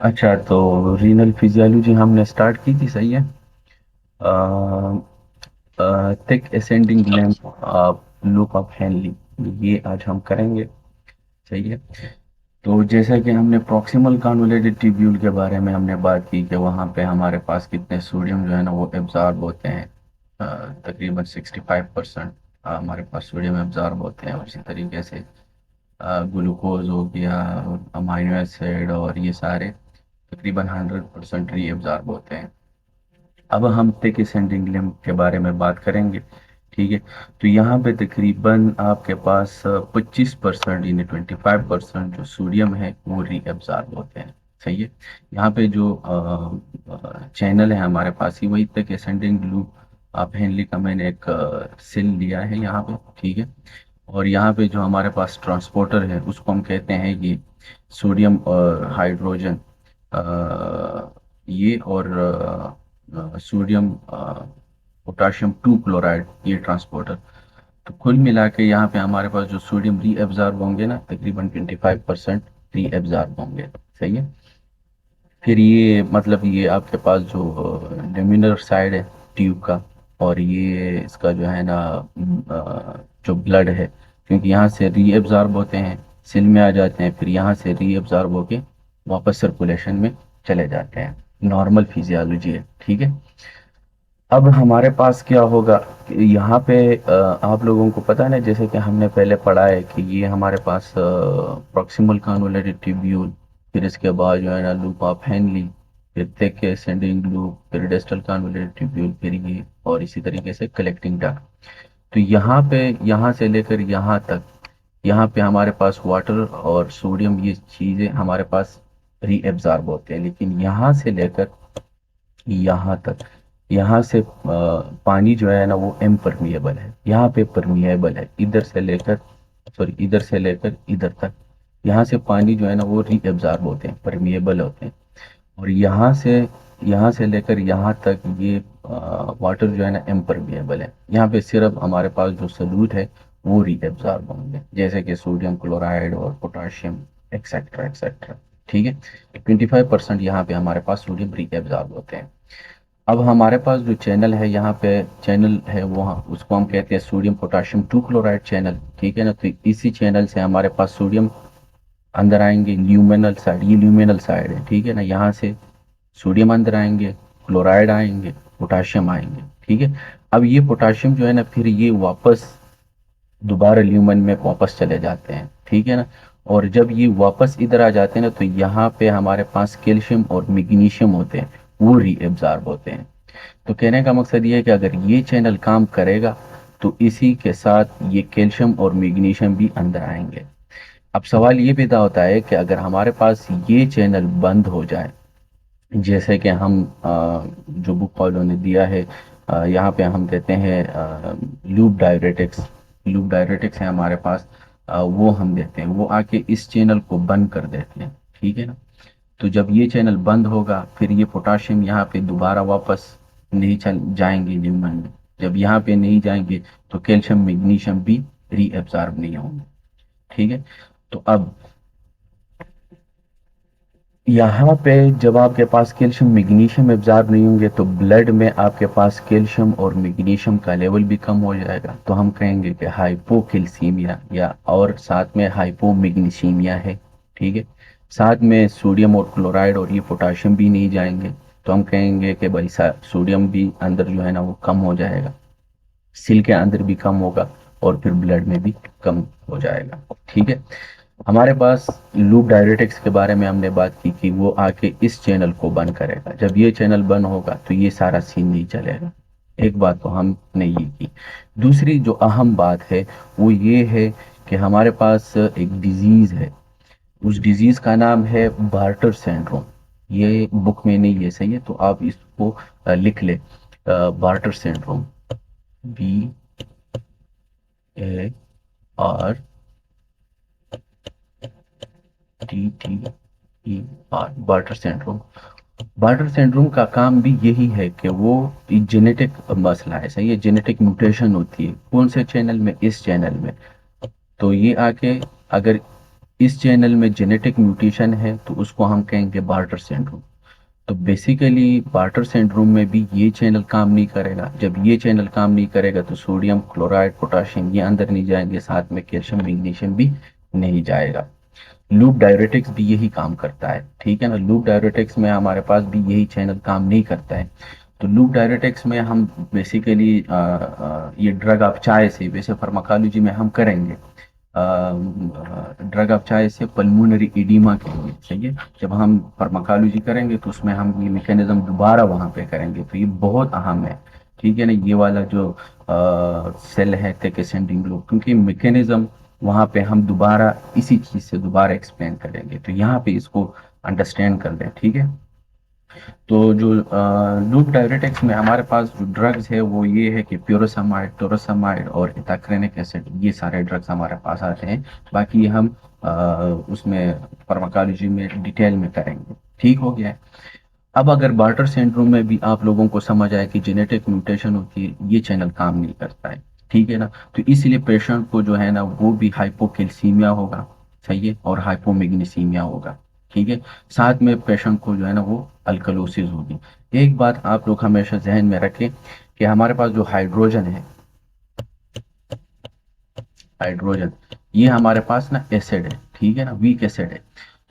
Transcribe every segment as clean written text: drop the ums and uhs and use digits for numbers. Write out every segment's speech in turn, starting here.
अच्छा, तो renal physiology हमने स्टार्ट की थी, सही है। Thick ascending lamp loop of Henley, ये आज हम करेंगे। सही है। तो जैसा कि हमने प्रॉक्सिमल कन्वोल्यूटेड ट्यूब्यूल के बारे में हमने बात की कि वहाँ पे हमारे पास कितने सोडियम जो है ना वो एब्जॉर्ब होते हैं। तकरीबन 65% हमारे पास सोडियम एब्जॉर्ब होते हैं। उसी तरीके से ग्लूकोज हो गया, अमाइनो एसिड और ये सारे तकरीबन 100% री एब्जॉर्ब होते हैं। अब हम थिक असेंडिंग लिम्फ के बारे में बात करेंगे। ठीक है। तो यहाँ पे तकरीबन आपके पास 25% यानी 25% जो सोडियम है वो रीअब्जॉर्ब होते हैं। सही है। यहाँ पे जो चैनल है हमारे पास ही वही थिक असेंडिंग लूप आप हेनली का मैंने एक सेल लिया है यहाँ पे। ठीक है। और यहाँ पे जो हमारे पास ट्रांसपोर्टर है उसको हम कहते हैं ये सोडियम और हाइड्रोजन, ये और सोडियम पोटाशियम टू क्लोराइड, ये ट्रांसपोर्टर। तो कुल मिला के यहाँ पे हमारे पास जो सोडियम री एब्जॉर्ब होंगे ना तकरीबन 25% री एब्जॉर्ब होंगे। सही है। फिर ये मतलब ये आपके पास जो लेमिनर साइड है ट्यूब का, और ये इसका जो है ना जो ब्लड है, क्योंकि यहाँ से री एब्जॉर्ब होते हैं, सिल में आ जाते हैं, फिर यहाँ से री एब्जॉर्ब होके वापस सर्कुलेशन में चले जाते हैं। नॉर्मल फिजियोलॉजी है। ठीक है। अब हमारे पास क्या होगा कि यहाँ पे आप लोगों को पता है ना, जैसे कि हमने पहले पढ़ा है कि ये हमारे पास प्रॉक्सिमल कन्वोल्यूटेड ट्यूब्यूल, फिर इसके बाद जो है ना लूप ऑफ हेनली, फिर थिक असेंडिंग लूप, फिर डिस्टल कन्वोल्यूटेड ट्यूब्यूल, फिर ये और इसी तरीके से कलेक्टिंग डक्ट। तो यहाँ पे यहाँ से लेकर यहाँ तक, यहाँ पे हमारे पास वाटर और सोडियम ये चीज़ें हमारे पास री एब्जॉर्ब होते हैं, लेकिन यहाँ से लेकर यहाँ तक, यहाँ से पानी जो है ना वो इम्परमिएबल है, यहाँ पे परमिएबल है। इधर से लेकर, सॉरी, इधर से लेकर इधर तक यहाँ से पानी जो है ना वो री एब्जॉर्ब होते हैं, परमिएबल होते हैं। और यहाँ से लेकर यहाँ तक ये वाटर जो है ना इम्परमिएबल है। यहाँ पे सिर्फ हमारे पास जो सॉल्यूट है वो री एब्जॉर्ब होंगे, जैसे कि सोडियम क्लोराइड और पोटाशियम एक्सेट्रा एक्सेट्रा। ठीक है। 25% यहाँ पे हमारे पास सोडियम री एब्जॉर्ब होते हैं। अब हमारे पास जो चैनल है, यहाँ पे चैनल है वो उसको हम कहते हैं sodium potassium two chloride channel. ठीक है ना। तो इसी चैनल से हमारे पास सोडियम अंदर आएंगे, ल्यूमिनल साइड, ये ल्यूमिनल साइड है। ठीक है ना। यहाँ से सोडियम अंदर आएंगे, क्लोराइड आएंगे, पोटाशियम आएंगे। ठीक है। अब ये पोटाशियम जो है ना फिर ये वापस दोबारा ल्यूमन में वापस चले जाते हैं। ठीक है ना। और जब ये वापस इधर आ जाते हैं ना तो यहाँ पे हमारे पास कैल्शियम और मैग्नीशियम होते हैं, वो री एब्जॉर्ब होते हैं। तो कहने का मकसद ये है कि अगर ये चैनल काम करेगा तो इसी के साथ ये कैल्शियम और मैग्नीशियम भी अंदर आएंगे। अब सवाल ये पैदा होता है कि अगर हमारे पास ये चैनल बंद हो जाए, जैसे कि हम जो बुक वालों ने दिया है, यहाँ पे हम देते हैं लूप डायरेटिक्स, लूप डायरेटिक्स है हमारे पास, वो हम देते हैं, वो आके इस चैनल को बंद कर देते हैं। ठीक है ना। तो जब ये चैनल बंद होगा फिर ये पोटाशियम यहाँ पे दोबारा वापस नहीं चल जाएंगे न्यूमन में। जब यहाँ पे नहीं जाएंगे तो कैल्शियम मैग्नीशियम भी री एब्जॉर्ब नहीं होंगे। ठीक है। तो अब यहाँ पे जब आपके पास कैल्शियम मैग्नीशियम एब्जॉर्ब नहीं होंगे तो ब्लड में आपके पास कैल्शियम और मैग्नीशियम का लेवल भी कम हो जाएगा, तो हम कहेंगे कि हाइपोकैल्सीमिया या और साथ में हाइपोमैग्नीसीमिया है। ठीक है। साथ में सोडियम और क्लोराइड और ये पोटाशियम भी नहीं जाएंगे, तो हम कहेंगे कि भाई सोडियम भी अंदर जो है ना वो कम हो जाएगा, सिल के अंदर भी कम होगा, और फिर ब्लड में भी कम हो जाएगा। ठीक है। हमारे पास लूप डायरेटिक्स के बारे में हमने बात की कि वो आके इस चैनल को बंद करेगा। जब ये चैनल बंद होगा तो ये सारा सीन नहीं चलेगा। एक बात तो हमने ये की। दूसरी जो अहम बात है वो ये है कि हमारे पास एक डिजीज है, उस डिजीज का नाम है बार्टर सिंड्रोम। ये बुक में नहीं है, सही है, तो आप इसको लिख ले, barter syndrome, BAR TTER, barter syndrome. Barter syndrome का काम भी यही है कि वो जेनेटिक मसला है, सही है, जेनेटिक म्यूटेशन होती है। कौन से चैनल में? इस चैनल में। तो ये आके अगर इस चैनल में जेनेटिक म्यूटेशन है तो उसको हम कहेंगे बार्टर सिंड्रोम। तो बेसिकली बार्टर सिंड्रोम में भी ये चैनल काम नहीं करेगा। जब ये चैनल काम नहीं करेगा तो सोडियम क्लोराइड पोटाशियम ये अंदर नहीं जाएंगे, साथ में कैल्शियम मैग्नीशियम भी नहीं जाएगा। लूप डायरेटिक्स भी यही काम करता है, ठीक है ना। लूप डायरेटिक्स में हमारे पास भी यही चैनल काम नहीं करता है। तो लूप डायरेटिक्स में हम बेसिकली ये ड्रग आप चाहे से, वैसे फार्माकोलॉजी में हम करेंगे ड्रग ऑफ चॉइस है पल्मोनरी इडीमा के लिए, सही है। जब हम फार्माकोलॉजी करेंगे तो उसमें हम ये मैकेनिज्म दोबारा वहाँ पे करेंगे, तो ये बहुत अहम है, ठीक है ना। ये वाला जो सेल है टेकेसेंडिंग लूप, क्योंकि मैकेनिज्म वहाँ पे हम दोबारा इसी चीज़ से दोबारा एक्सप्लेन करेंगे, तो यहाँ पे इसको अंडरस्टैंड कर लें, ठीक है। तो जो लूप डायरेटिक्स में हमारे पास जो ड्रग्स है वो ये है कि प्यूरोसामाइड, टोरोसामाइड और इथाक्रेनिक एसिड, ये सारे ड्रग्स हमारे पास आते हैं। बाकी हम उसमें फार्माकोलॉजी में डिटेल में करेंगे, ठीक हो गया है। अब अगर बार्टर सिंड्रोम में भी आप लोगों को समझ आए कि जेनेटिक म्यूटेशन होती है, ये चैनल काम नहीं करता है, ठीक है ना। तो इसलिए पेशेंट को जो है ना वो भी हाइपोकैल्सीमिया होगा, सही है, और हाइपोमैग्नीसीमिया होगा, ठीक है। साथ में पेशेंट को जो है ना वो अल्कलोसिस होगी। एक बात आप लोग हमेशा जहन में रखें कि हमारे पास जो हाइड्रोजन है, हाइड्रोजन ये हमारे पास ना एसिड है, ठीक है ना, वीक एसिड है।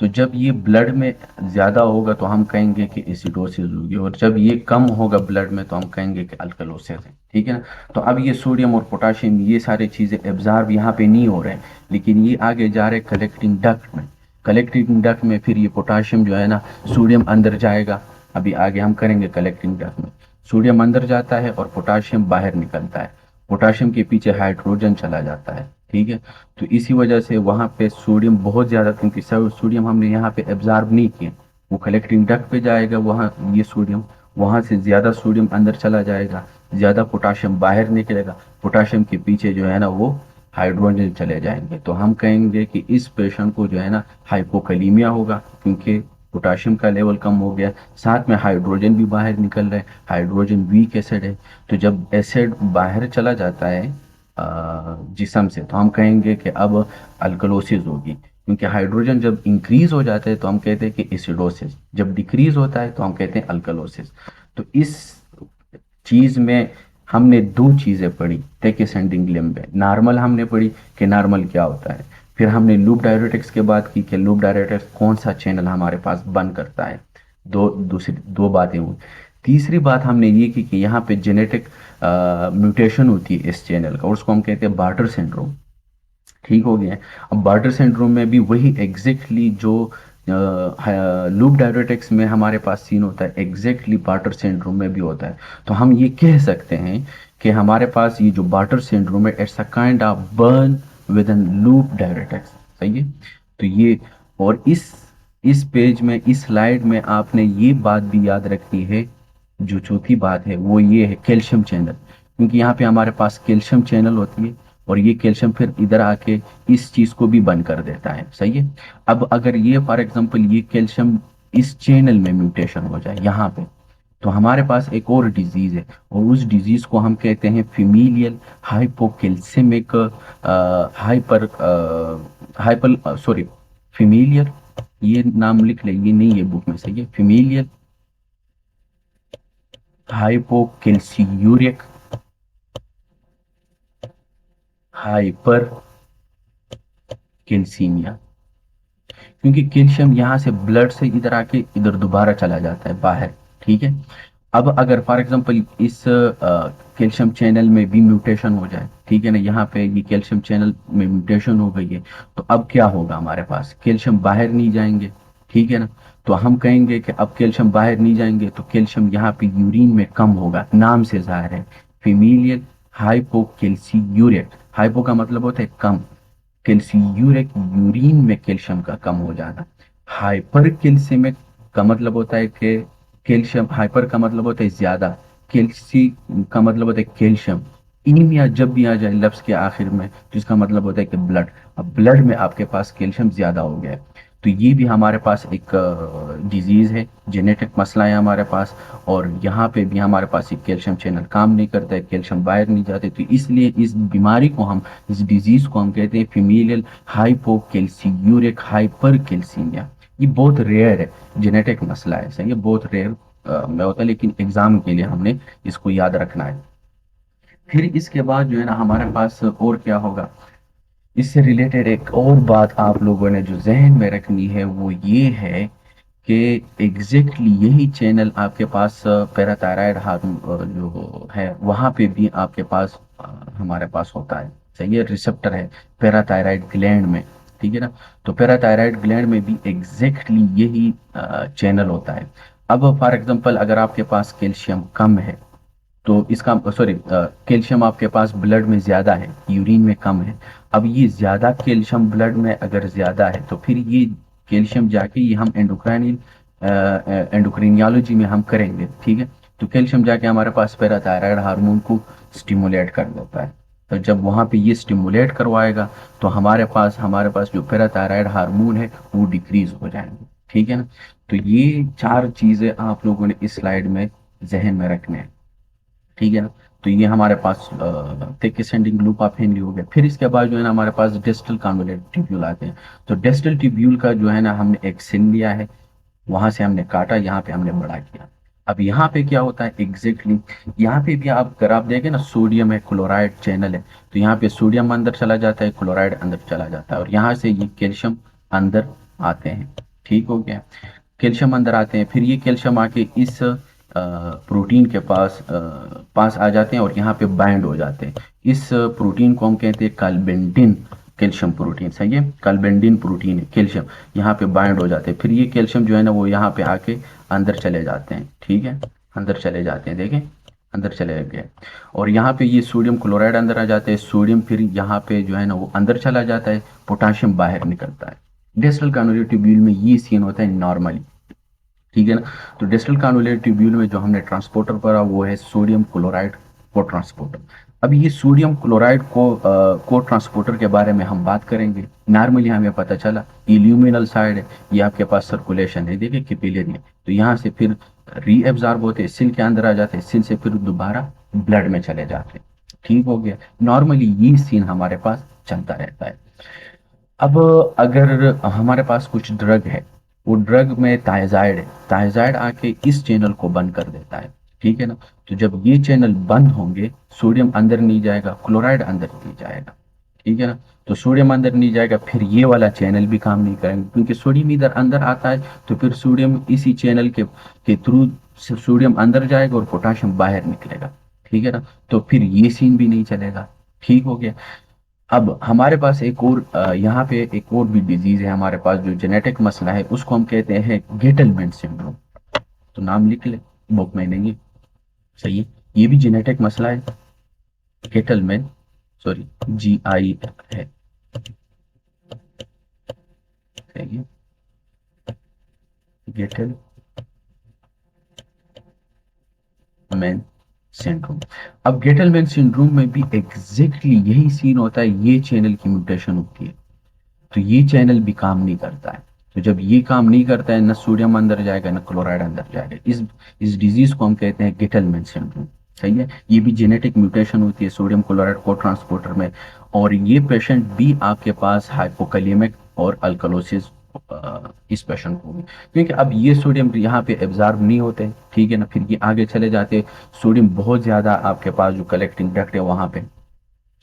तो जब ये ब्लड में ज़्यादा होगा तो हम कहेंगे कि एसिडोसिस होगी, और जब ये कम होगा ब्लड में तो हम कहेंगे कि अल्कलोसिस है, ठीक है ना। तो अब ये सोडियम और पोटाशियम ये सारी चीज़ें एब्जॉर्ब यहाँ पे नहीं हो रहे हैं, लेकिन ये आगे जा रहे कलेक्टिंग डक्ट में। कलेक्टिंग डक्ट में फिर ये पोटाशियम जो है ना, सोडियम अंदर जाएगा, अभी आगे हम करेंगे कलेक्टिंग डक्ट में। सोडियम अंदर जाता है और पोटाशियम बाहर निकलता है। पोटाशियम के पीछे हाइड्रोजन चला जाता है, ठीक है। तो इसी वजह से वहाँ पे सोडियम बहुत ज़्यादा, क्योंकि सोडियम हमने यहाँ पे एब्जॉर्ब नहीं किया, वो कलेक्टिंग डक्ट पे जाएगा, वहाँ ये सोडियम वहाँ से ज़्यादा सोडियम अंदर चला जाएगा, ज़्यादा पोटाशियम बाहर निकलेगा। पोटाशियम के पीछे जो है ना वो हाइड्रोजन चले जाएंगे, तो हम कहेंगे कि इस पेशेंट को जो है ना हाइपोकलीमिया होगा, क्योंकि पोटाशियम का लेवल कम हो गया, साथ में हाइड्रोजन भी बाहर निकल रहा है। हाइड्रोजन वीक एसिड है, तो जब एसिड बाहर चला जाता है जिस्म से, तो हम कहेंगे कि अब अल्कलोसिस होगी, क्योंकि हाइड्रोजन जब इंक्रीज हो जाता है तो हम कहते हैं कि एसिडोसिस, जब डिक्रीज होता है तो हम कहते हैं अल्कलोसिस। तो इस चीज़ में हमने दो चीज़ें पढ़ी टेकेसेंडिंग लिम्ब में। नॉर्मल हमने पढ़ी कि नॉर्मल क्या होता है, फिर हमने लूप डायरेटिक्स के बात की कि लूप डायरेटिक्स कौन सा चैनल हमारे पास बंद करता है। दूसरी दो बातें हुई। तीसरी बात हमने ये की कि यहाँ पे जेनेटिक म्यूटेशन होती है इस चैनल का, और उसको हम कहते हैं बार्टर सिंड्रोम, ठीक हो गया है। अब बार्टर सिंड्रोम में भी वही एग्जैक्टली जो लूप डायरेटिक्स में हमारे पास सीन होता है, एग्जैक्टली बार्टर सिंड्रोम में भी होता है। तो हम ये कह सकते हैं कि हमारे पास ये जो बार्टर सिंड्रोम है, it's a kind of burn with an loop diuretics, सही है। तो ये, और इस पेज में, इस स्लाइड में आपने ये बात भी याद रखनी है, जो चौथी बात है वो ये है कैल्शियम चैनल, क्योंकि यहाँ पे हमारे पास कैल्शियम चैनल होती है, और ये कैल्शियम फिर इधर आके इस चीज को भी बंद कर देता है, सही है। अब अगर ये फॉर एग्जांपल ये कैल्शियम इस चैनल में म्यूटेशन हो जाए यहाँ पे, तो हमारे पास एक और डिजीज है, और उस डिजीज को हम कहते हैं फिमीलियल हाइपोकैल्सेमिक हाइपर हाइपर सॉरी फिमीलियल, ये नाम लिख ले, ये नहीं है बुक में, सही है, फिमीलियल हाइपोकैल्सियूरिक हाइपर कैल्सीमिया। क्योंकि कैल्शियम यहाँ से ब्लड से इधर आके इधर दोबारा चला जाता है बाहर, ठीक है। अब अगर फॉर एग्जांपल इस कैल्शियम चैनल में भी म्यूटेशन हो जाए, ठीक है ना, यहाँ पे ये कैल्शियम चैनल में म्यूटेशन हो गई है, तो अब क्या होगा, हमारे पास कैल्शियम बाहर नहीं जाएंगे, ठीक है ना। तो हम कहेंगे कि अब कैल्शियम बाहर नहीं जाएंगे तो कैल्शियम यहाँ पे यूरिन में कम होगा, नाम से जाहिर है फीमेलियल हाइपोकैल्सियूरेट। हाइपो का मतलब होता है कम, कैल्सियूरिक यूरिन में कैल्शियम का कम हो जाना। हाइपर कैल्सियमिक का मतलब होता है कि कैल्शियम, हाइपर का मतलब होता है ज्यादा, कैल्सी का मतलब होता है कैल्शियम। इनिमिया जब भी आ जाए लफ्ज के आखिर में, जिसका मतलब होता है कि ब्लड, अब ब्लड में आपके पास कैल्शियम ज्यादा हो गया है। तो ये भी हमारे पास एक डिजीज़ है, जेनेटिक मसला है हमारे पास। और यहाँ पे भी हमारे पास एक कैल्शियम चैनल काम नहीं करता है, कैल्शियम बाहर नहीं जाते, तो इसलिए इस बीमारी को हम, इस डिजीज़ को हम कहते हैं फीमेलियल हाइपोकैल्सियूरिक हाइपर कैल्सीमिया। ये बहुत रेयर है, जेनेटिक मसला है, सही है, बहुत रेयर में होता है, लेकिन एग्जाम के लिए हमने इसको याद रखना है। फिर इसके बाद जो है ना हमारे पास और क्या होगा, इससे रिलेटेड एक और बात आप लोगों ने जो जहन में रखनी है वो ये है कि एग्जैक्टली यही चैनल आपके पास पैराथायराइड हार्मोन जो है वहाँ पे भी आपके पास हमारे पास होता है, सही है, रिसेप्टर है पैराथायराइड ग्लैंड में, ठीक है ना। तो पैराथायराइड ग्लैंड में भी एग्जैक्टली यही चैनल होता है। अब फॉर एग्जांपल अगर आपके पास कैल्शियम कम है, तो इसका सॉरी कैल्शियम आपके पास ब्लड में ज़्यादा है, यूरिन में कम है। अब ये ज़्यादा कैल्शियम ब्लड में अगर ज़्यादा है तो फिर ये कैल्शियम जाके ये हम एंडोक्रिनियोलॉजी में हम करेंगे, ठीक है। तो कैल्शियम जाके हमारे पास पैराथायराइड हार्मोन को स्टिमुलेट कर देता है। तो जब वहाँ पे ये स्टिमुलेट करवाएगा तो हमारे पास जो पैराथायराइड हार्मोन है वो डिक्रीज हो जाएंगे, ठीक है ना। तो ये चार चीज़ें आप लोगों ने इस स्लाइड में जहन में रखने हैं, ठीक है ना। तो ये हमारे पास thick ascending loop of Henle हो गया। फिर इसके बाद जो है ना हमारे पास डिस्टल कन्वोल्यूट ट्यूब्यूल आते हैं। तो डिस्टल ट्यूब्यूल का जो है ना हमने एक सिन लिया है, वहां से हमने काटा, यहाँ पे हमने बड़ा किया। अब यहाँ पे क्या होता है एग्जैक्टली, यहाँ पे भी आप अगर आप देखें ना सोडियम है, क्लोराइड चैनल है, तो यहाँ पे सोडियम अंदर चला जाता है, क्लोराइड अंदर चला जाता है, और यहाँ से ये कैल्शियम अंदर आते हैं, ठीक हो गया। कैल्शियम अंदर आते हैं, फिर ये कैल्शियम आके इस प्रोटीन के पास आ जाते हैं और यहाँ पे बाइंड हो जाते हैं। इस प्रोटीन को हम कहते हैं काल्बेंडिन कैल्शियम प्रोटीन, सही है, काल्बेंडिन प्रोटीन है कैल्शियम, यहाँ पे बाइंड हो जाते हैं। फिर ये कैल्शियम जो है ना वो यहाँ पे आके अंदर चले जाते हैं, ठीक है, अंदर चले जाते हैं, देखें अंदर चले गए। और यहाँ पे ये सोडियम क्लोराइड अंदर आ जाते हैं, सोडियम फिर यहाँ पे जो है ना वो अंदर चला जाता है, पोटाशियम बाहर निकलता है। डिस्टल कन्वोल्यूट ट्यूब्यूल में ये सीन होता है नॉर्मली, ठीक है ना। तो डिस्टल कन्वोल्यूट ट्यूब्यूल में जो हमने ट्रांसपोर्टर पढ़ा वो है सोडियम क्लोराइड को ट्रांसपोर्टर। अब ये सोडियम क्लोराइड को ट्रांसपोर्टर के बारे में हम बात करेंगे। नॉर्मली हमें पता चला ये ल्यूमिनल साइड है, ये आपके पास सर्कुलेशन है, देखिए कैपिलरी है, तो यहाँ से फिर रीएब्जॉर्ब होते हैं, सेल के अंदर आ जाते हैं, सेल से फिर दोबारा ब्लड में चले जाते हैं, ठीक हो गया। नॉर्मली ये सीन हमारे पास चलता रहता है। अब अगर हमारे पास कुछ ड्रग है, वो ड्रग में थायजाइड है, थायजाइड आके इस चैनल को बंद कर देता है, ठीक है ना। तो जब ये चैनल बंद होंगे, सोडियम अंदर नहीं जाएगा, क्लोराइड अंदर नहीं जाएगा, ठीक है ना। तो सोडियम अंदर नहीं जाएगा, फिर ये वाला चैनल भी काम नहीं करेंगे, क्योंकि सोडियम इधर अंदर आता है, तो फिर सोडियम इसी चैनल के थ्रू सोडियम अंदर जाएगा और पोटाशियम बाहर निकलेगा, ठीक है ना। तो फिर ये सीन भी नहीं चलेगा, ठीक हो गया। अब हमारे पास एक और यहाँ पे एक और भी डिजीज है हमारे पास, जो जेनेटिक मसला है उसको हम कहते हैं गेटलमैन सिंड्रोम। तो नाम लिख ले बुक में, नहीं है, सही है, ये भी जेनेटिक मसला है, गेटलमैन, सॉरी GI है, सही है, गेटलमैन सिंड्रोम। अब गेटलमैन सिंड्रोम में भी एग्जैक्टली यही सीन होता है, ये चैनल की म्यूटेशन होती है, तो ये चैनल भी काम नहीं करता है। तो जब ये काम नहीं करता है, ना सोडियम अंदर जाएगा ना क्लोराइड अंदर जाएगा, इस डिजीज को हम कहते हैं गेटलमैन सिंड्रोम, सही है। ये भी जेनेटिक म्यूटेशन होती है सोडियम क्लोराइड को ट्रांसपोर्टर में, और ये पेशेंट भी आपके पास हाइपोकैलेमिक और अल्कलोसिस इस पेशेंट को भी, क्योंकि अब ये सोडियम यहाँ पे एब्जॉर्ब नहीं होते, ठीक है ना, फिर ये आगे चले जाते, सोडियम बहुत ज्यादा आपके पास जो कलेक्टिंग डक्ट है वहां पे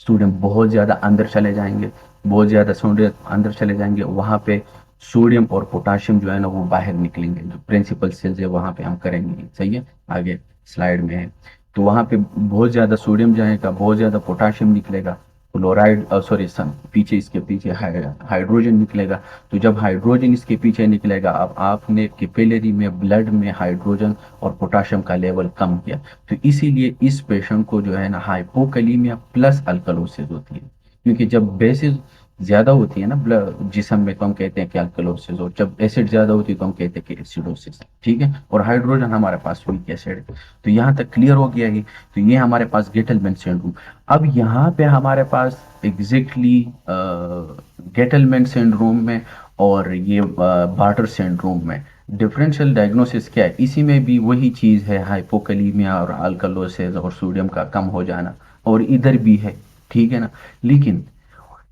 सोडियम बहुत ज़्यादा अंदर चले जाएंगे, बहुत ज़्यादा सोडियम अंदर चले जाएंगे, वहाँ पे सोडियम और पोटाशियम जो है ना वो बाहर निकलेंगे, जो प्रिंसिपल सेल्स है वहाँ पे हम करेंगे, सही है, आगे स्लाइड में है। तो वहाँ पे बहुत ज़्यादा सोडियम जाएगा, बहुत ज़्यादा पोटाशियम निकलेगा, क्लोराइड सॉरी सन पीछे, इसके पीछे हाइड्रोजन निकलेगा। तो जब हाइड्रोजन इसके पीछे निकलेगा, अब आपने कैपिलरी में ब्लड में हाइड्रोजन और पोटाशियम का लेवल कम किया, तो इसीलिए इस पेशेंट को जो है ना हाइपोकैलीमिया प्लस अल्कलोसिस होती है, क्योंकि जब बेसिस ज्यादा होती है ना ब्लड जिसम में, तो हम कहते हैं कि अल्कलोसिस, और जब एसिड ज्यादा होती है तो हम कहते हैं कि एसिडोसिस, ठीक है। और हाइड्रोजन हमारे पास वीक एसिड है। तो यहाँ तक क्लियर हो गया है। तो ये हमारे पास गेटलमैन सिंड्रोम। अब यहाँ पे हमारे पास एग्जैक्टली गेटलमैन सिंड्रोम में और ये बार्टर सिंड्रोम में डिफरेंशियल डायग्नोसिस क्या है, इसी में भी वही चीज़ है, हाइपोकलीमिया और अल्कलोसिस और सोडियम का कम हो जाना, और इधर भी है, ठीक है ना। लेकिन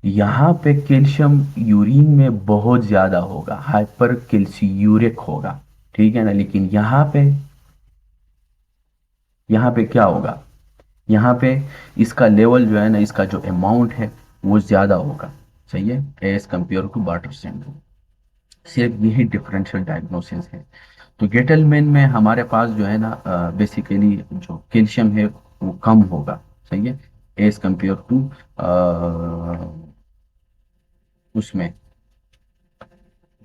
यहाँ पे कैल्शियम यूरिन में बहुत ज़्यादा होगा, हाइपर कैल्सियूरिक होगा, ठीक है ना। लेकिन यहाँ पे क्या होगा, यहाँ पे इसका लेवल जो है ना, इसका जो अमाउंट है वो ज़्यादा होगा, सही है, as compare to Bartter syndrome. सिर्फ यही डिफरेंशियल डायग्नोसिस है। तो गेटलमैन में हमारे पास जो है ना बेसिकली जो कैल्शियम है वो कम होगा, सही है, एज कंपेयर टू उसमें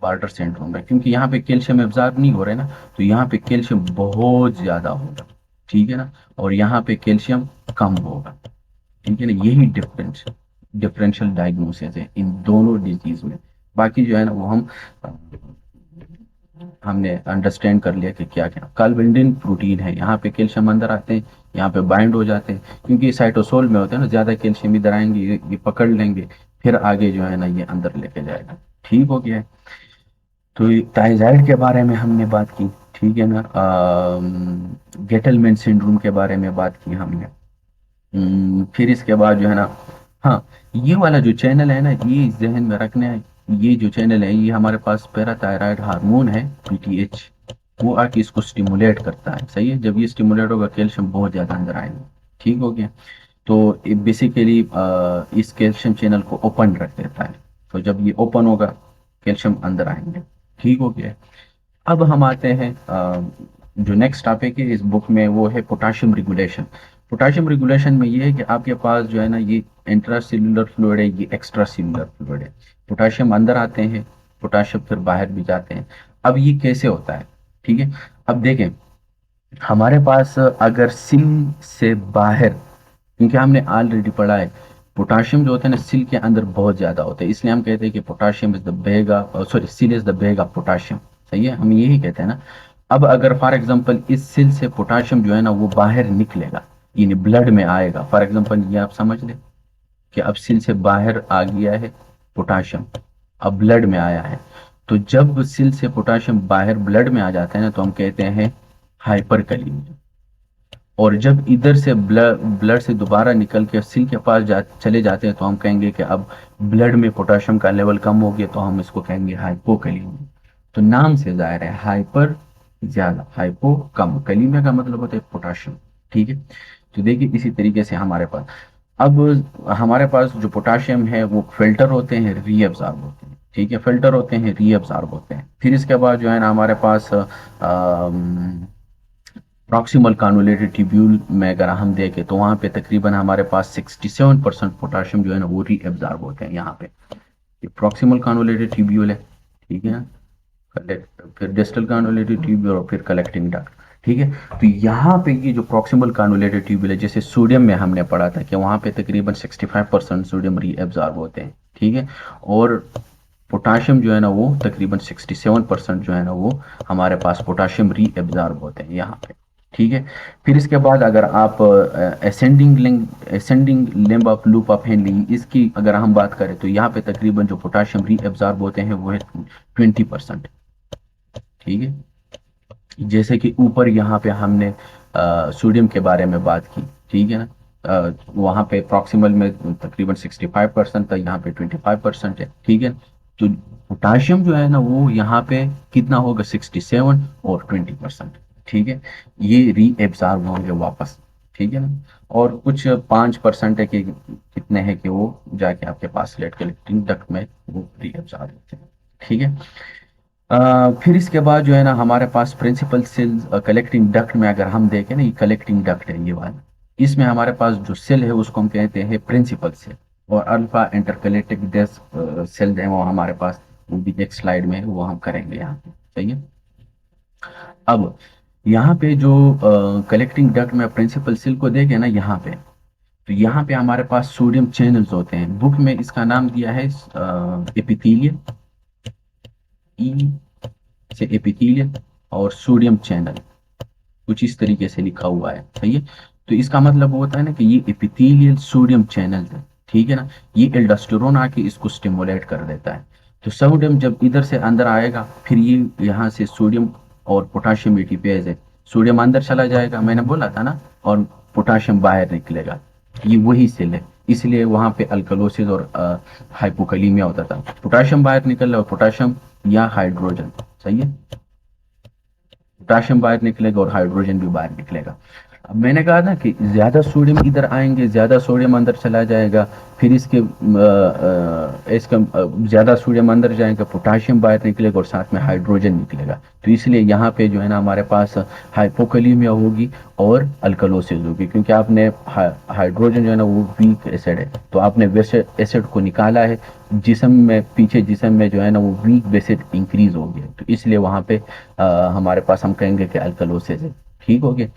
बार्टर सिंड्रोम में, क्योंकि यहाँ पे कैल्शियम एब्जॉर्ब नहीं हो रहा है ना, तो यहाँ पे कैल्शियम बहुत ज़्यादा होगा, ठीक है ना, और यहाँ पे कैल्शियम कम होगा, ठीक है ना। यही डिफरेंशियल डायग्नोसिस है इन दोनों डिजीज में। बाकी जो है ना वो हमने अंडरस्टैंड कर लिया कि क्या क्या काल्विंडिन प्रोटीन है, यहाँ पे कैल्शियम अंदर आते हैं, यहाँ पे बाइंड हो जाते हैं, क्योंकि ये साइटोसोल में होते हैं ना, ज़्यादा कैल्शियम इधर आएंगे, ये पकड़ लेंगे, फिर आगे जो है ना ये अंदर लेके जाएगा, ठीक हो गया है। तो थायराइड के बारे में हमने बात की, ठीक है ना, गेटलमैन सिंड्रोम के बारे में बात की हमने। फिर इसके बाद जो है ना, हाँ, ये वाला जो चैनल है ना, ये जहन में रखना है, ये जो चैनल है ये हमारे पास पैराथायराइड हार्मोन है पीटीएच, वो आके इसको स्टिमुलेट करता है, सही है। जब ये स्टिमुलेट होगा कैल्शियम बहुत ज़्यादा अंदर आएगा, ठीक हो गया। तो बेसिकली इस कैल्शियम चैनल को ओपन रख देता है, तो जब ये ओपन होगा कैल्शियम अंदर आएंगे, ठीक हो गया। अब हम आते हैं जो नेक्स्ट टॉपिक है इस बुक में, वो है पोटाशियम रेगुलेशन। पोटाशियम रेगुलेशन में ये है कि आपके पास जो है ना ये इंट्रा सेल्यूलर फ्लूइड है, ये एक्स्ट्रा सेल्यूलर फ्लूइड है, पोटाशियम अंदर आते हैं, पोटाशियम फिर बाहर भी जाते हैं। अब ये कैसे होता है, ठीक है। अब देखें, हमारे पास अगर सिल से बाहर, क्योंकि हमने ऑलरेडी पढ़ा है पोटाशियम जो होता है ना सिल के अंदर बहुत ज्यादा होता है, इसलिए हम कहते हैं कि potassium is the bag of, sorry, cell is the bag of potassium, सही है, हम यही कहते हैं ना। अब अगर फॉर एग्जांपल इस सिल से पोटाशियम जो है ना वो बाहर निकलेगा, यानी ब्लड में आएगा, फॉर एग्जांपल ये आप समझ लें कि अब सिल से बाहर आ गया है पोटाशियम, अब ब्लड में आया है, तो जब सिल से पोटाशियम बाहर ब्लड में आ जाता है ना तो हम कहते हैं हाइपरकलीमिया। और जब इधर से ब्लड से दोबारा निकल के सिल के पास चले जाते हैं तो हम कहेंगे कि अब ब्लड में पोटाशियम का लेवल कम हो गया, तो हम इसको कहेंगे हाइपोकलीमिया। तो नाम से जाहिर है, हाइपर ज्यादा, हाइपो कम, कलीमिया का मतलब होता है पोटाशियम, ठीक है। तो देखिए इसी तरीके से हमारे पास, अब हमारे पास जो पोटाशियम है वो फिल्टर होते हैं, रीअब्सॉर्ब होते हैं, ठीक है, फिल्टर होते हैं, रीअब्सॉर्ब होते हैं। फिर इसके बाद जो है ना हमारे पास प्रॉक्सिमल कॉन्वोल्यूटेड ट्यूब्यूल में अगर हम देखें तो वहाँ पे तकरीबन हमारे पास 67% पोटाशियम जो है ना वो रीअब्सॉर्ब होते हैं यहाँ पे। ये प्रॉक्सिमल कॉन्वोल्यूटेड ट्यूब्यूल है, ठीक है, फिर डिस्टल कॉन्वोल्यूटेड ट्यूब्यूल और फिर कलेक्टिंग डक्ट, ठीक है। तो यहाँ पे ये जो प्रॉक्सिमल कॉन्वोल्यूटेड ट्यूब्यूल है, जैसे सोडियम में हमने पढ़ा था कि वहाँ पे तकरीबन 65% सोडियम रीअब्सॉर्ब होते हैं, ठीक है, और पोटाशियम जो है ना वो तकरीबन 67% जो है ना वो हमारे पास पोटाशियम रीअब्सॉर्ब होते हैं यहाँ पे, ठीक है। फिर इसके बाद अगर आप ascending limb of loop of Henry, इसकी अगर हम बात करें तो यहाँ पे तकरीबन जो पोटाशियम रीअब्सॉर्ब होते हैं वो है 20%, ठीक है। जैसे कि ऊपर यहाँ पे हमने सोडियम के बारे में बात की, ठीक है ना, वहाँ पे प्रॉक्सिमल में तकरीबन 65% था, यहाँ पे 25% है, ठीक है। तो पोटाशियम जो है ना वो यहाँ पे कितना होगा, 67 और 20%, ठीक है, ये रीएब्सॉर्ब होंगे वापस, ठीक है ना। और कुछ 5% है कि कितने हैं कि वो जाके आपके पास लेट कलेक्टिंग डक्ट में वो रीएब्सॉर्ब होते हैं, ठीक है। फिर इसके बाद जो है ना हमारे पास प्रिंसिपल सेल्स कलेक्टिंग डक्ट में अगर हम देखें ना, ये कलेक्टिंग डक्ट है ये वाला, इसमें हमारे पास जो सेल है उसको हम कहते हैं प्रिंसिपल सेल, और अल्फा इंटरकलेक्टिंग सेल है वो हमारे पास, वो भी नेक्स्ट स्लाइड में वो हम करेंगे यहाँ पे, सही है। अब यहाँ पे जो कलेक्टिंग डक्ट में प्रिंसिपल सेल को देखें ना यहाँ पे, तो यहाँ पे हमारे पास सोडियम चैनल्स होते हैं, बुक में इसका नाम दिया है एपिथेलियल, ई से एपिथेलियल और सोडियम चैनल, कुछ इस तरीके से लिखा हुआ है, सही है। तो इसका मतलब होता है ना कि ये एपिथेलियल सोडियम चैनल है, ठीक है ना, ये एल्डोस्टेरोन आके इसको स्टिमुलेट कर देता है। तो सोडियम जब इधर से अंदर आएगा, फिर ये यहाँ से सोडियम और पोटाशियम एटीपीज है, सोडियम अंदर चला जाएगा मैंने बोला था ना, और पोटाशियम बाहर निकलेगा। ये वही सेल है, इसलिए वहां पे अल्कलोसिस और हाइपोकलीमिया होता था। पोटाशियम बाहर निकल रहा है, और पोटाशियम या हाइड्रोजन, सही है, पोटाशियम बाहर निकलेगा और हाइड्रोजन भी बाहर निकलेगा। अब मैंने कहा ना कि ज्यादा सोडियम इधर आएंगे, ज्यादा सोडियम अंदर चला जाएगा, फिर इसका ज्यादा सोडियम अंदर जाएगा, पोटाशियम बाहर निकलेगा और साथ में हाइड्रोजन निकलेगा। तो इसलिए यहाँ पे जो है ना हमारे पास हाइपोकलीमिया होगी और अल्कलोसिस होगी, क्योंकि आपने हाइड्रोजन जो है ना वो वीक एसिड है, तो आपने बेसिक एसिड को निकाला है, जिस्म में पीछे जिस्म में जो है ना वो वीक बेसिड इंक्रीज हो गया, तो इसलिए वहां पे हमारे पास हम कहेंगे कि अल्कलोसिस है। ठीक हो गया।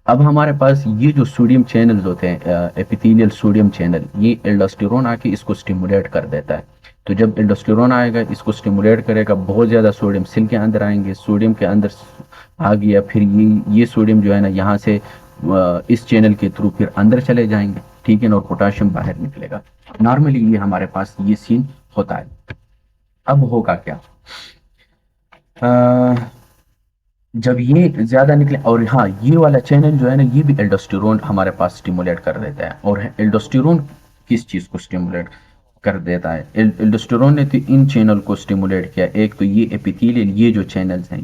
अब हमारे पास ये जो सोडियम चैनल्स होते हैं, एपिथेलियल सोडियम चैनल, ये एल्डोस्टेरोन आके इसको स्टिमुलेट कर देता है। तो जब एल्डोस्टेरोन आएगा इसको स्टिमुलेट करेगा, बहुत ज़्यादा सोडियम सेल के अंदर आएंगे, सोडियम के अंदर आ गया, फिर ये सोडियम जो है ना यहाँ से इस चैनल के थ्रू फिर अंदर चले जाएंगे, ठीक है ना, और पोटाशियम बाहर निकलेगा। नॉर्मली ये हमारे पास ये सीन होता है। अब होगा क्या, जब ये ज्यादा निकले, और हाँ ये वाला चैनल जो है ना ये भी एल्डोस्टेरोन हमारे पास स्टिमुलेट कर देता है। और एल्डोस्टेरोन किस चीज को स्टिमुलेट कर देता है, एल्डोस्टेरोन ने तो इन चैनल को स्टिमुलेट किया, एक तो ये एपिथेलियल, ये जो चैनल्स हैं,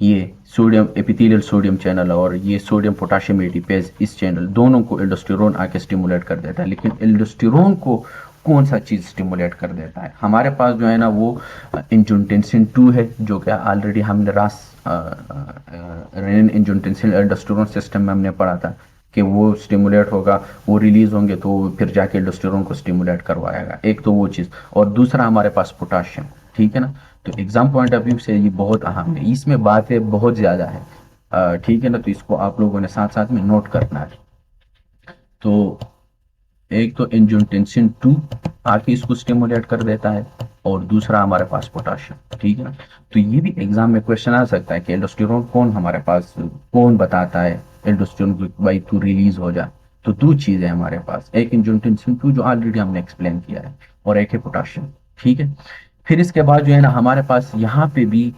ये सोडियम एपिथेलियल सोडियम चैनल और ये सोडियम पोटाशियम एटीपेज, इस चैनल दोनों को एल्डोस्टेरोन आके स्टिमुलेट कर देता है। लेकिन एल्डोस्टेरोन को कौन सा चीज स्टिमुलेट कर देता है, हमारे पास जो है ना वो एंजियोटेंसिन 2 है, जो कि ऑलरेडी हमने रास रेनिन एंजियोटेंसिन एल्डोस्टेरोन सिस्टम में हमने पढ़ा था कि वो स्टिमुलेट होगा, वो रिलीज होंगे तो फिर जाके एल्डोस्टेरोन को स्टिमुलेट करवाएगा, एक तो वो चीज़। और दूसरा हमारे पास पोटाशियम, ठीक है ना। तो एग्जाम पॉइंट ऑफ व्यू से ये बहुत अहम है, इसमें बातें बहुत ज़्यादा है, ठीक है ना, तो इसको आप लोगों ने साथ साथ में नोट करना है। तो एक तो एंजियोटेंसिन 2 आके इसको स्टिमुलेट कर देता है, और दूसरा हमारे पास पोटाशियम, ठीक है ना। तो ये भी एग्जाम में क्वेश्चन आ सकता है कि एल्डोस्टेरोन कौन हमारे पास, कौन बताता है एल्डोस्टेरोन को भाई तू रिलीज हो जा। तो दो चीजें हमारे पास, एक एंजियोटेंसिन 2 जो ऑलरेडी हमने एक्सप्लेन किया है, और एक है पोटाशियम, ठीक है। फिर इसके बाद जो है ना हमारे पास यहाँ पे भी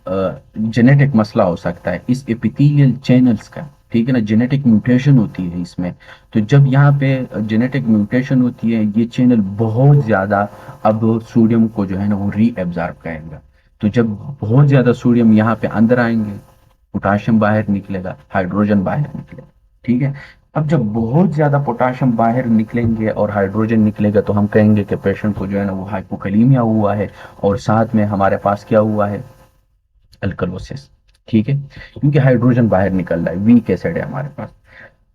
जेनेटिक मसला हो सकता है इस एपिथेलियल चैनल्स का, ठीक है ना, जेनेटिक म्यूटेशन होती है इसमें। तो जब यहाँ पे जेनेटिक म्यूटेशन होती है, ये चैनल बहुत ज़्यादा अब सोडियम को जो है ना वो रीएब्जॉर्ब करेगा। तो जब बहुत ज़्यादा सोडियम यहाँ पे अंदर आएंगे, पोटाशियम बाहर निकलेगा, हाइड्रोजन बाहर निकलेगा, ठीक है। अब जब बहुत ज़्यादा पोटाशियम बाहर निकलेंगे और हाइड्रोजन निकलेगा, तो हम कहेंगे कि पेशेंट को जो है ना वो हाइपोकलीमिया हुआ है, और साथ में हमारे पास क्या हुआ है, अल्कलोसिस, ठीक है, क्योंकि हाइड्रोजन बाहर निकल रहा है, वीक एसिड है हमारे पास।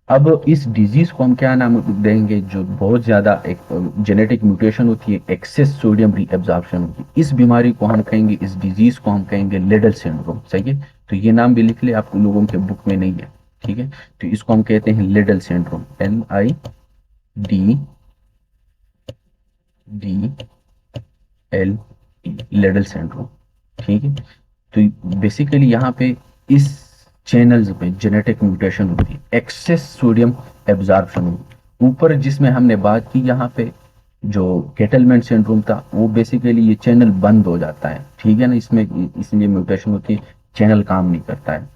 अब इस डिजीज को हम क्या नाम देंगे, जो बहुत ज्यादा एक जेनेटिक म्यूटेशन होती है, एक्सेस सोडियम रीअब्जॉर्प्शन होती है, इस बीमारी को हम कहेंगे, इस डिजीज को हम कहेंगे लिडल सिंड्रोम, सही है। तो ये नाम भी लिख ले, आप लोगों के बुक में नहीं है, ठीक है। तो इसको हम कहते हैं Liddle syndrome, LIDL, Liddle syndrome, ठीक है। तो बेसिकली यहाँ पे इस चैनल्स पे जेनेटिक म्यूटेशन होती है, एक्सेस सोडियम एब्जॉर्प्शन होती। ऊपर जिसमें हमने बात की यहाँ पे जो केटलमैन सिंड्रोम था, वो बेसिकली ये चैनल बंद हो जाता है, ठीक है ना, इसमें इसलिए म्यूटेशन होती है, चैनल काम नहीं करता है।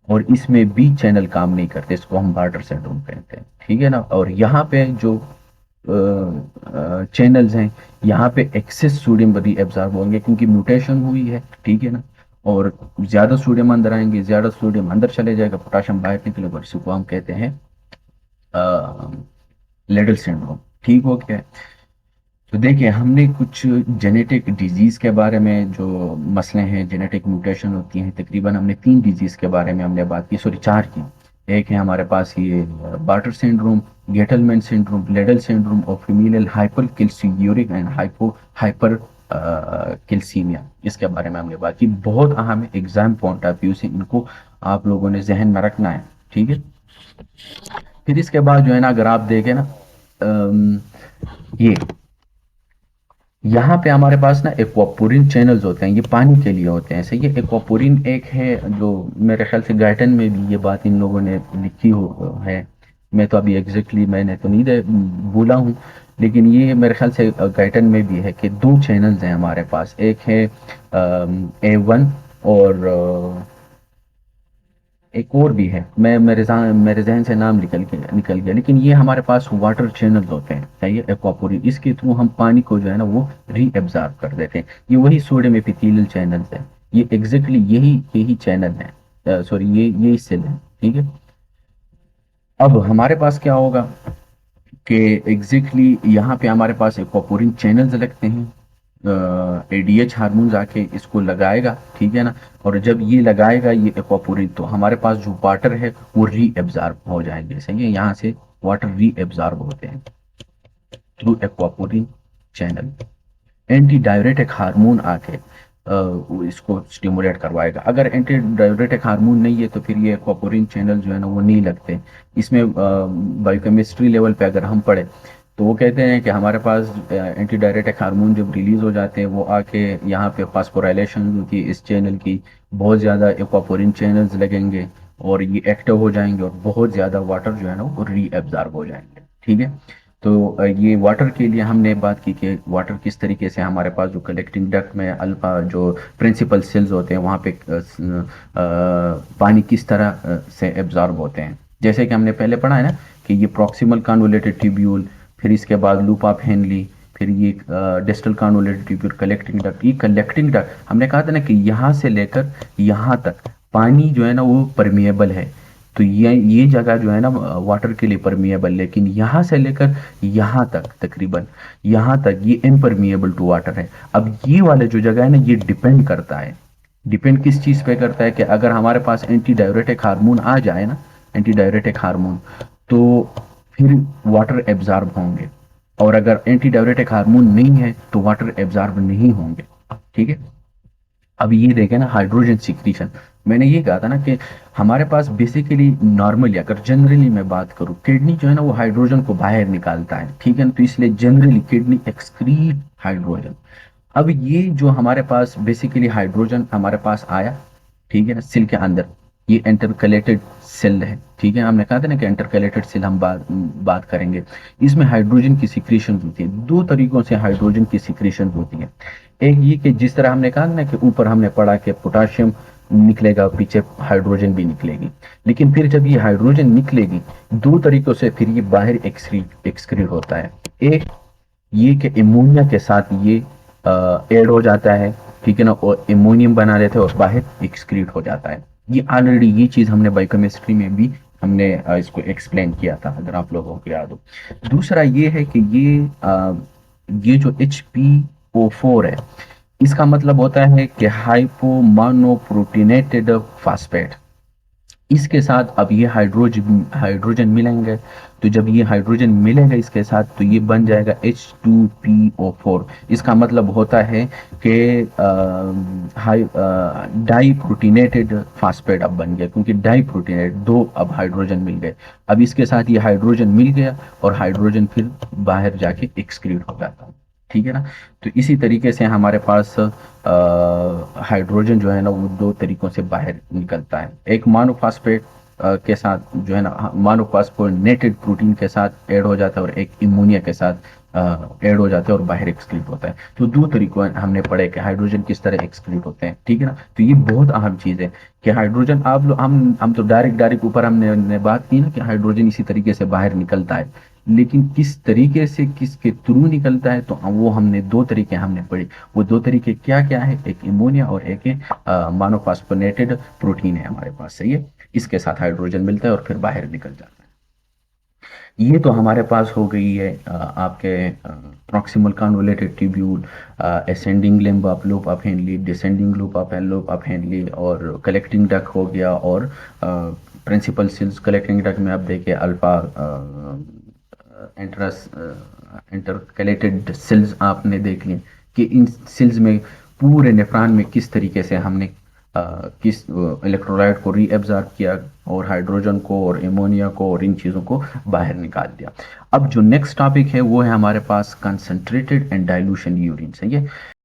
और इसमें भी चैनल काम नहीं करते, इसको हम बार्टर सिंड्रोम कहते हैं, ठीक है ना। और यहाँ पे जो चैनल्स हैं, यहाँ पे एक्सेस सोडियम बड़ी एब्जॉर्ब होंगे क्योंकि म्यूटेशन हुई है, ठीक है ना। और ज्यादा सोडियम अंदर आएंगे, ज्यादा सोडियम अंदर चले जाएगा, पोटाशियम बाहर निकलेगा, इसको हम कहते हैं लेडल सिंड्रोम, ठीक हो गया। तो देखिए हमने कुछ जेनेटिक डिजीज के बारे में जो मसले हैं, जेनेटिक म्यूटेशन होती हैं, तकरीबन हमने 3 डिजीज के बारे में हमने बात की, सॉरी 4 की। एक है हमारे पास ये Bartter syndrome, Gitelman syndrome, Liddle syndrome, और familial hypercalciuric and hypercalcaemia, इसके बारे में हमने बात की। बहुत अहम है, एग्जाम पॉइंट ऑफ व्यू से इनको आप लोगों ने जहन में रखना है, ठीक है। फिर इसके बाद जो है ना अगर आप देखें ना, ये यहाँ पे हमारे पास ना एक्वापोरिन चैनल्स होते हैं, ये पानी के लिए होते हैं, सही है। एक्वापोरिन एक है जो मेरे ख्याल से गाइटन में भी ये बात इन लोगों ने लिखी हो है, मैं तो अभी एग्जैक्टली मैंने तो नहीं भूला हूँ, लेकिन ये मेरे ख्याल से गाइटन में भी है कि दो चैनल्स हैं हमारे पास, एक है A1 और एक और भी है, मैं मेरे जहन से नाम निकल गया, लेकिन ये हमारे पास वाटर चैनल्स होते हैं, चाहिए एक्वापोरिन, इसके थ्रू हम पानी को जो है ना वो री एब्जॉर्ब कर देते हैं। ये वही सोडियम एपिथेलियल चैनल्स है, ये एग्जैक्टली यही चैनल है, सॉरी यही सेल है, ठीक है। अब हमारे पास क्या होगा कि एग्जैक्टली यहाँ पे हमारे पास एक्वापोरिन चैनल्स लगते हैं, एडीएच हार्मोन आके इसको लगाएगा, ठीक है ना। और जब ये लगाएगा ये एक्वापोरिन, तो हमारे पास जो वाटर है वो री एब्जॉर्ब हो जाएंगे, सही है, यहाँ से वाटर री एब्जॉर्ब होते हैं through aquaporin channel. Anti diuretic hormone आके वो इसको स्टिमुलेट करवाएगा। अगर एंटी डायरेटिक हार्मोन नहीं है तो फिर ये एक्वापोरिन चैनल जो है ना वो नहीं लगते। इसमें बायोकेमिस्ट्री लेवल पे अगर हम पढ़े तो वो कहते हैं कि हमारे पास एंटी डायरेटिक हार्मोन जब रिलीज हो जाते हैं वो आके यहाँ पे फास्फोराइलेशन होती है इस चैनल की, बहुत ज़्यादा एक्वापोरिन चैनल्स लगेंगे और ये एक्टिव हो जाएंगे और बहुत ज़्यादा वाटर जो है ना वो री एब्जॉर्ब हो जाएंगे, ठीक है। तो ये वाटर के लिए हमने बात की कि वाटर किस तरीके से हमारे पास जो कलेक्टिंग डक्ट में अल्फा जो प्रिंसिपल सेल्स होते हैं वहाँ पे पानी किस तरह से एब्जॉर्ब होते हैं। जैसे कि हमने पहले पढ़ा है ना कि ये प्रॉक्सिमल कन्वोलेटेड ट्यूब्यूल, फिर इसके बाद लूप ऑफ हेनली, फिर ये distal convoluted tubule, collecting duct. ये कलेक्टिंग डक्ट हमने कहा था ना कि यहाँ से लेकर यहाँ तक पानी जो है ना वो परमिएबल है, तो ये जगह जो है ना वाटर के लिए परमिएबल, लेकिन यहाँ से लेकर यहाँ तक तकरीबन यहाँ तक ये इम्परमिएबल टू वाटर है। अब ये वाला जो जगह है ना ये डिपेंड करता है, डिपेंड किस चीज़ पे करता है कि अगर हमारे पास एंटी डायरेटिक हार्मोन आ जाए ना, एंटी डायरेटिक हार्मोन, तो फिर वाटर एब्जॉर्ब होंगे, और अगर एंटी डायरेटिक हार्मोन नहीं है तो वाटर एब्जॉर्ब नहीं होंगे, ठीक है। अब ये देखें ना हाइड्रोजन सिक्रीशन, मैंने ये कहा था ना कि हमारे पास बेसिकली नॉर्मली अगर जनरली मैं बात करूँ, किडनी जो है ना वो हाइड्रोजन को बाहर निकालता है, ठीक है ना, तो इसलिए जनरली किडनी एक्सक्रीट हाइड्रोजन। अब ये जो हमारे पास बेसिकली हाइड्रोजन हमारे पास आया, ठीक है ना, सेल के अंदर, ये इंटरकलेटेड सेल है, ठीक है। हमने कहा था ना कि इंटरकलेटेड सेल हम बात करेंगे। इसमें हाइड्रोजन की सिक्रीशन होती है, दो तरीकों से हाइड्रोजन की सिक्रीशन होती है। एक ये कि जिस तरह हमने कहा ना कि ऊपर हमने पढ़ा कि पोटाशियम निकलेगा, पीछे हाइड्रोजन भी निकलेगी, लेकिन फिर जब ये हाइड्रोजन निकलेगी दो तरीकों से फिर ये बाहर एक्सक्रीट होता है। एक ये कि एमोनिया के साथ ये ऐड हो जाता है, ठीक है ना, और एमोनियम बना लेते हैं और बाहर एक्सक्रीट हो जाता है। ये ऑलरेडी ये चीज़ हमने बायोकेमिस्ट्री में भी हमने इसको एक्सप्लेन किया था, अगर आप लोगों को याद हो। दूसरा ये है कि ये जो HPO4 है, इसका मतलब होता है कि हाइपोमोनोप्रोटीनेटेड फास्फेट। इसके साथ अब ये हाइड्रोजन मिलेंगे, तो जब ये हाइड्रोजन मिलेगा इसके साथ तो ये बन जाएगा H2PO4। इसका मतलब होता है कि हाई डाई प्रोटीनेटेड फास्फेट अब बन गया, क्योंकि डाई प्रोटीनेट दो अब हाइड्रोजन मिल गए। अब इसके साथ ये हाइड्रोजन मिल गया और हाइड्रोजन फिर बाहर जाके एक्सक्रीट हो जाता है, ठीक है ना। तो इसी तरीके से हमारे पास हाइड्रोजन जो है ना वो दो तरीकों से बाहर निकलता है, एक मोनोफॉस्फेट के साथ जो है ना मोनोफॉस्फोनेटेड प्रोटीन के साथ ऐड हो जाता है, और एक इमोनिया के साथ ऐड हो जाता है और बाहर एक्सक्रीट होता है। तो दो तरीकों हमने पढ़े कि हाइड्रोजन किस तरह एक्सक्रीट होते हैं, ठीक है ना। तो ये बहुत अहम चीज़ है कि हाइड्रोजन आप लोग हम तो डायरेक्ट ऊपर हमने बात की ना कि हाइड्रोजन इसी तरीके से बाहर निकलता है, लेकिन किस तरीके से किसके थ्रू निकलता है तो वो हमने दो तरीके हमने पढ़े। वो दो तरीके क्या क्या है, एक इमोनिया और एक मोनोफॉस्फोनेटेड प्रोटीन है हमारे पास, सही है, इसके साथ हाइड्रोजन मिलता है और फिर बाहर निकल जाता है। ये तो हमारे पास हो गई है आपके proximal convoluted tubule, ascending limb of loop of Henley, descending loop of Henley, और कलेक्टिंग डक हो गया, और प्रिंसिपल सेल्स कलेक्टिंग डक में आप देखिए अल्फा इंटरस इंटरकलेटेड सेल्स आपने देख लिए कि इन सेल्स में पूरे नेफ्रॉन में किस तरीके से हमने किस इलेक्ट्रोलाइट को रीअब्जॉर्ब किया और हाइड्रोजन को और एमोनिया को और इन चीज़ों को बाहर निकाल दिया। अब जो नेक्स्ट टॉपिक है वो है हमारे पास कंसंट्रेटेड एंड डाइल्यूशन यूरिन, सही है।